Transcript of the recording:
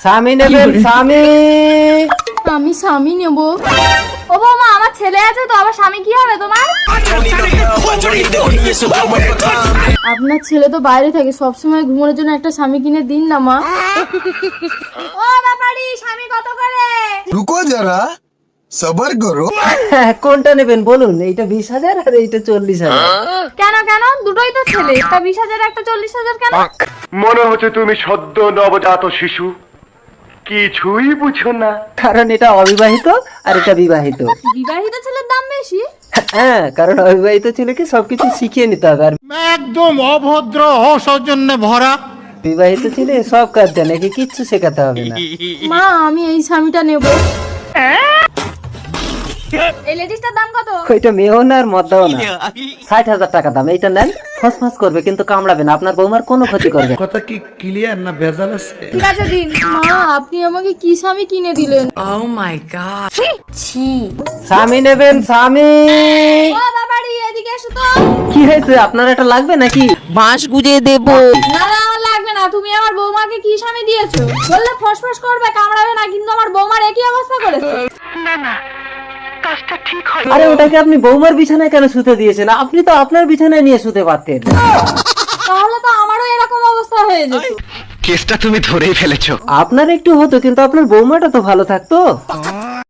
স্বামী নেবেন স্বামী? আমি স্বামী নেব? ও বৌমা, আমার ছেলে আছে তো, আবার স্বামী কি হবে তোমার? আপনার ছেলে তো বাইরে থাকে, সবসময় ঘুমানোর জন্য একটা স্বামী কিনে দিন না মা। ও ব্যাপারি, স্বামী কত করে? रुको जरा सबर करो। কোনটা নেবেন বলুন? এইটা 20,000 আর এইটা 40,000। কেন কেন, দুটোই তো ছেলে, একটা 20,000 একটা 40,000 কেন? মনে হচ্ছে তুমি সদ্য নবজাত শিশু, কিছুই বুঝো না। কারণ এটা অবিবাহিত আর এটা বিবাহিত। বিবাহিত ছেলের দাম বেশি? হ্যাঁ, কারণ অবিবাহিত ছেলেকে সবকিছু শিখিয়ে নিতে হবে, আর একদম অভদ্র অসৌজন্যে ভরা। বিবাহিত ছেলে সব কাজ জানে, একে কিচ্ছু শেখাতে হবে না। মা, আমি এই স্বামীটা নেব। এই লেডিসটার দাম কত? ওইটা মেয়েও না আর মদ্দাও না, 60,000 টাকা দাম। এইটা নেন, ফসফস করবে কিন্তু কামড়াবে না, আপনার বৌমার কোনো ক্ষতি করবে না। কথা কি ক্লিয়ার না ভেজাল আছে? ঠিক আছে দিন। মা, আপনি আমাকে কি স্বামী কিনে দিলেন? স্বামী নেবেন স্বামী? ও ব্যাপারি, এদিকে এসো তো। কি হয়েছে, আপনার এটা লাগবে নাকি? বাঁশ গুজে দেব। না না, আমার লাগবে না। তুমি আমার বৌমাকে কি স্বামী দিয়েছো? বললে ফসফস করবে, কামড়াবে না, কিন্তু আমার বৌমার একই অবস্থা করেছে। আরে ওটাকে আপনি বৌমার বিছানায় কেন শুতে দিয়েছেন? আপনি তো আপনার বিছানায় নিয়ে শুতে পারতেন। তাহলে তো আমারও এরকম অবস্থা হয়ে যেত। কেসটা তুমি ধরেই ফেলেছো। আপনার একটু হতো, কিন্তু আপনার বৌমাটা তো ভালো থাকতো।